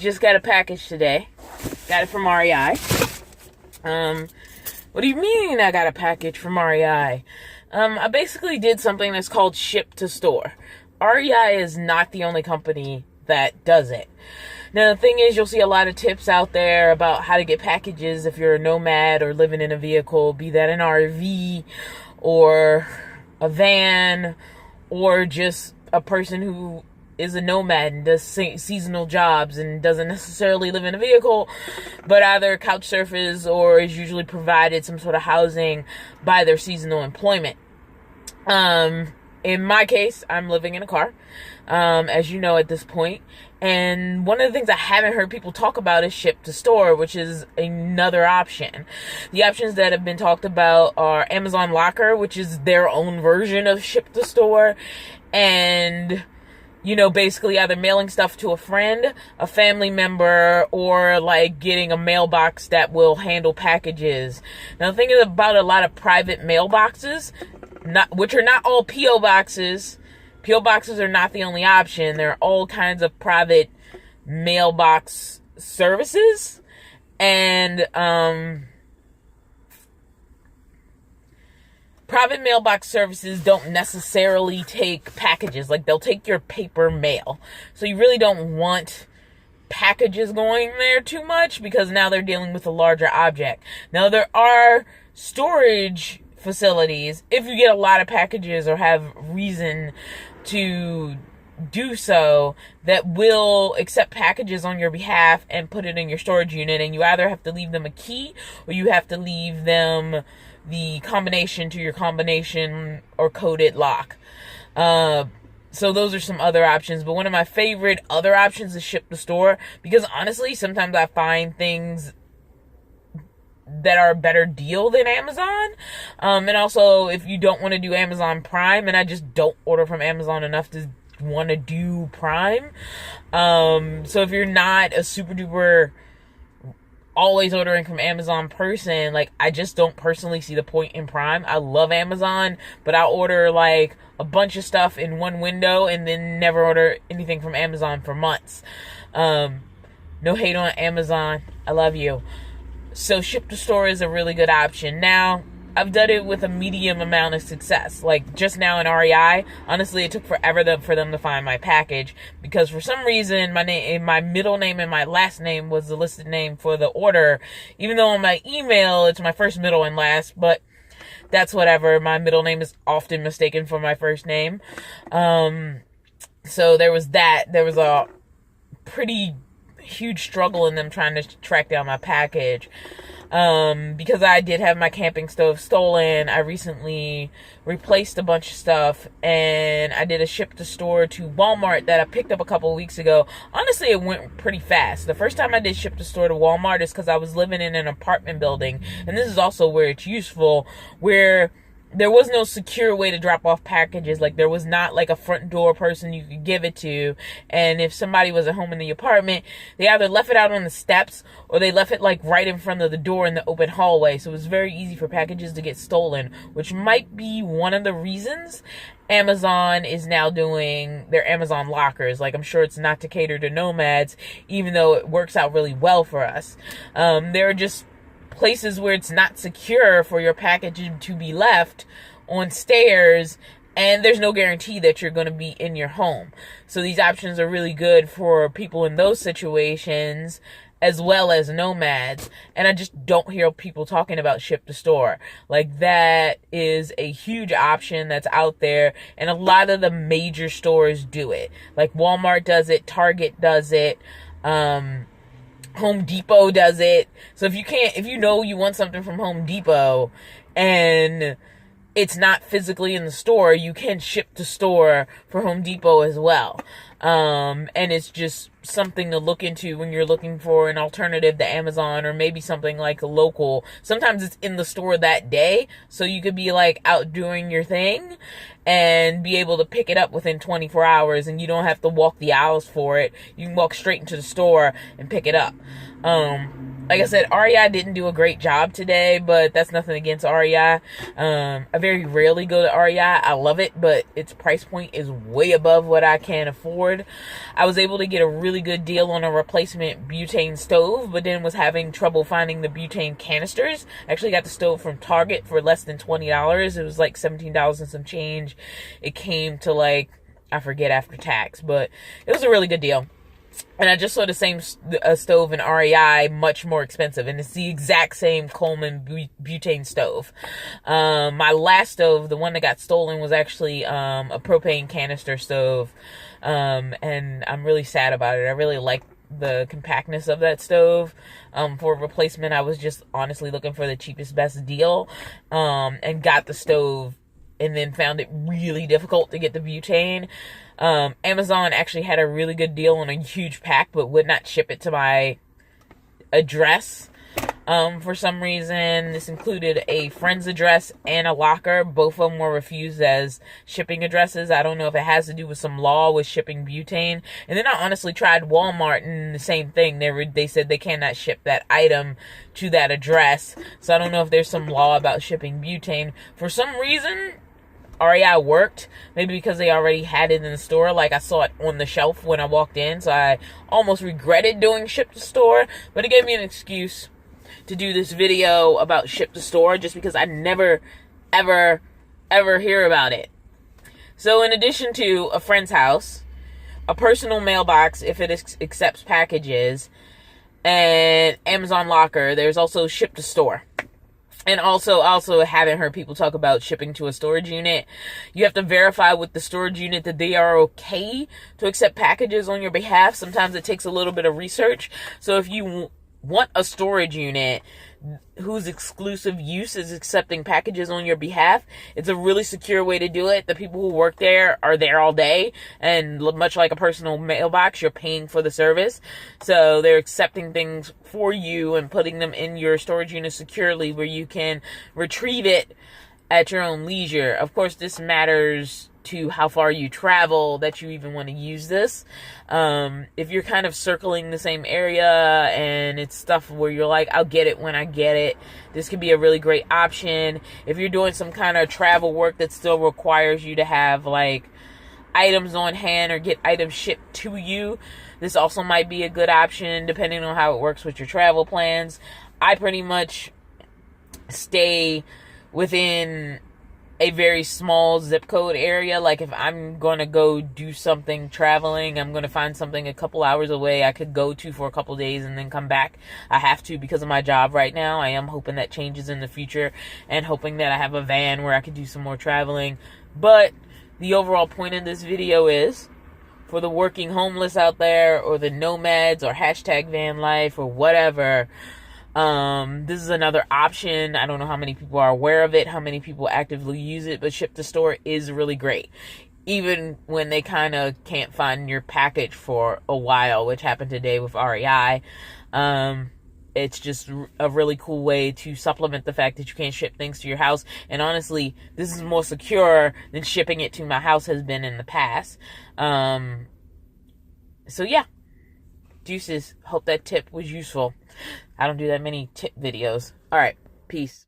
just got a package today. Got it from REI. What do you mean I got a package from REI? I basically did something that's called ship to store. REI is not the only company that does it. Now, the thing is, you'll see a lot of tips out there about how to get packages if you're a nomad or living in a vehicle, be that an RV or a van or just a person who is a nomad and does seasonal jobs and doesn't necessarily live in a vehicle, but either couch surfers or is usually provided some sort of housing by their seasonal employment. In my case, I'm living in a car, as you know at this point. And one of the things I haven't heard people talk about is ship to store, which is another option. The options that have been talked about are Amazon Locker, which is their own version of ship to store, and basically either mailing stuff to a friend, a family member, or like getting a mailbox that will handle packages. Now, the thing is about a lot of private mailboxes, which are not all P.O. boxes. P.O. boxes are not the only option. There are all kinds of private mailbox services. And private mailbox services don't necessarily take packages. Like, they'll take your paper mail. So you really don't want packages going there too much, because now they're dealing with a larger object. Now, there are storage facilities, if you get a lot of packages or have reason to do so, that will accept packages on your behalf and put it in your storage unit, and you either have to leave them a key or you have to leave them the combination to your combination or coded lock. So those are some other options, but one of my favorite other options is ship to store, because honestly, sometimes I find things that are a better deal than Amazon. And also, if you don't want to do Amazon Prime, and I just don't order from Amazon enough to want to do Prime. So if you're not a super duper always ordering from Amazon person, like, I just don't personally see the point in Prime. I love Amazon, but I'll order like a bunch of stuff in one window and then never order anything from Amazon for months. No hate on Amazon. I love you. So ship to store is a really good option. Now, I've done it with a medium amount of success. Like, just now in REI, honestly, it took forever for them to find my package, because for some reason, my middle name and my last name was the listed name for the order, even though on my email, it's my first, middle, and last, but that's whatever. My middle name is often mistaken for my first name. So there was that. There was a pretty huge struggle in them trying to track down my package, because I did have my camping stove stolen. I recently replaced a bunch of stuff, and I did a ship to store to Walmart that I picked up a couple of weeks ago. Honestly, it went pretty fast. The first time I did ship to store to Walmart is because I was living in an apartment building, and this is also where it's useful, where there was no secure way to drop off packages. Like, there was not like a front door person you could give it to. And if somebody was at home in the apartment, they either left it out on the steps or they left it like right in front of the door in the open hallway. So it was very easy for packages to get stolen, which might be one of the reasons Amazon is now doing their Amazon lockers. Like, I'm sure it's not to cater to nomads, even though it works out really well for us. There are just places where it's not secure for your package to be left on stairs, and there's no guarantee that you're going to be in your home. So these options are really good for people in those situations, as well as nomads. And I just don't hear people talking about ship to store. Like, that is a huge option that's out there, and a lot of the major stores do it. Like, Walmart does it, Target does it, Home Depot does it. So if you know you want something from Home Depot and it's not physically in the store, you can ship to store for Home Depot as well. And it's just something to look into when you're looking for an alternative to Amazon, or maybe something like a local. Sometimes it's in the store that day, so you could be like out doing your thing and be able to pick it up within 24 hours, and you don't have to walk the aisles for it. You can walk straight into the store and pick it up. Like I said, REI didn't do a great job today, but that's nothing against REI. I very rarely go to REI. I love it, but its price point is way above what I can afford. I was able to get a really good deal on a replacement butane stove, but then was having trouble finding the butane canisters. I actually got the stove from Target for less than $20. It was like $17 and some change. It came to like, I forget after tax, but it was a really good deal. And I just saw the same stove in REI, much more expensive. And it's the exact same Coleman butane stove. My last stove, the one that got stolen, was actually a propane canister stove. And I'm really sad about it. I really like the compactness of that stove. For replacement, I was just honestly looking for the cheapest, best deal. And got the stove. And then found it really difficult to get the butane. Amazon actually had a really good deal on a huge pack, but would not ship it to my address. For some reason, this included a friend's address and a locker. Both of them were refused as shipping addresses. I don't know if it has to do with some law with shipping butane. And then I honestly tried Walmart, and the same thing. They said they cannot ship that item to that address. So I don't know if there's some law about shipping butane. For some reason, REI worked, maybe because they already had it in the store. Like, I saw it on the shelf when I walked in, so I almost regretted doing ship to store, but it gave me an excuse to do this video about ship to store, just because I never, ever hear about it. So in addition to a friend's house, a personal mailbox if it accepts packages, and Amazon locker, there's also ship to store. And also haven't heard people talk about shipping to a storage unit. You have to verify with the storage unit that they are okay to accept packages on your behalf. Sometimes it takes a little bit of research. So if you want a storage unit whose exclusive use is accepting packages on your behalf, it's a really secure way to do it. The people who work there are there all day, and much like a personal mailbox, you're paying for the service. So they're accepting things for you and putting them in your storage unit securely, where you can retrieve it at your own leisure. Of course, this matters to how far you travel that you even want to use this. If you're kind of circling the same area and it's stuff where you're like, I'll get it when I get it, this could be a really great option. If you're doing some kind of travel work that still requires you to have like items on hand or get items shipped to you, this also might be a good option depending on how it works with your travel plans. I pretty much stay within a very small zip code area. Like, if I'm going to go do something traveling, I'm going to find something a couple hours away I could go to for a couple days and then come back. I have to because of my job right now. I am hoping that changes in the future and hoping that I have a van where I could do some more traveling. But the overall point of this video is, for the working homeless out there, or the nomads, or hashtag Vanlife, or whatever, this is another option. I don't know how many people are aware of it, how many people actively use it, but ship to store is really great. Even when they kind of can't find your package for a while, which happened today with REI. It's just a really cool way to supplement the fact that you can't ship things to your house. And honestly, this is more secure than shipping it to my house has been in the past. So yeah. Deuces. Hope that tip was useful. I don't do that many tip videos. Alright. Peace.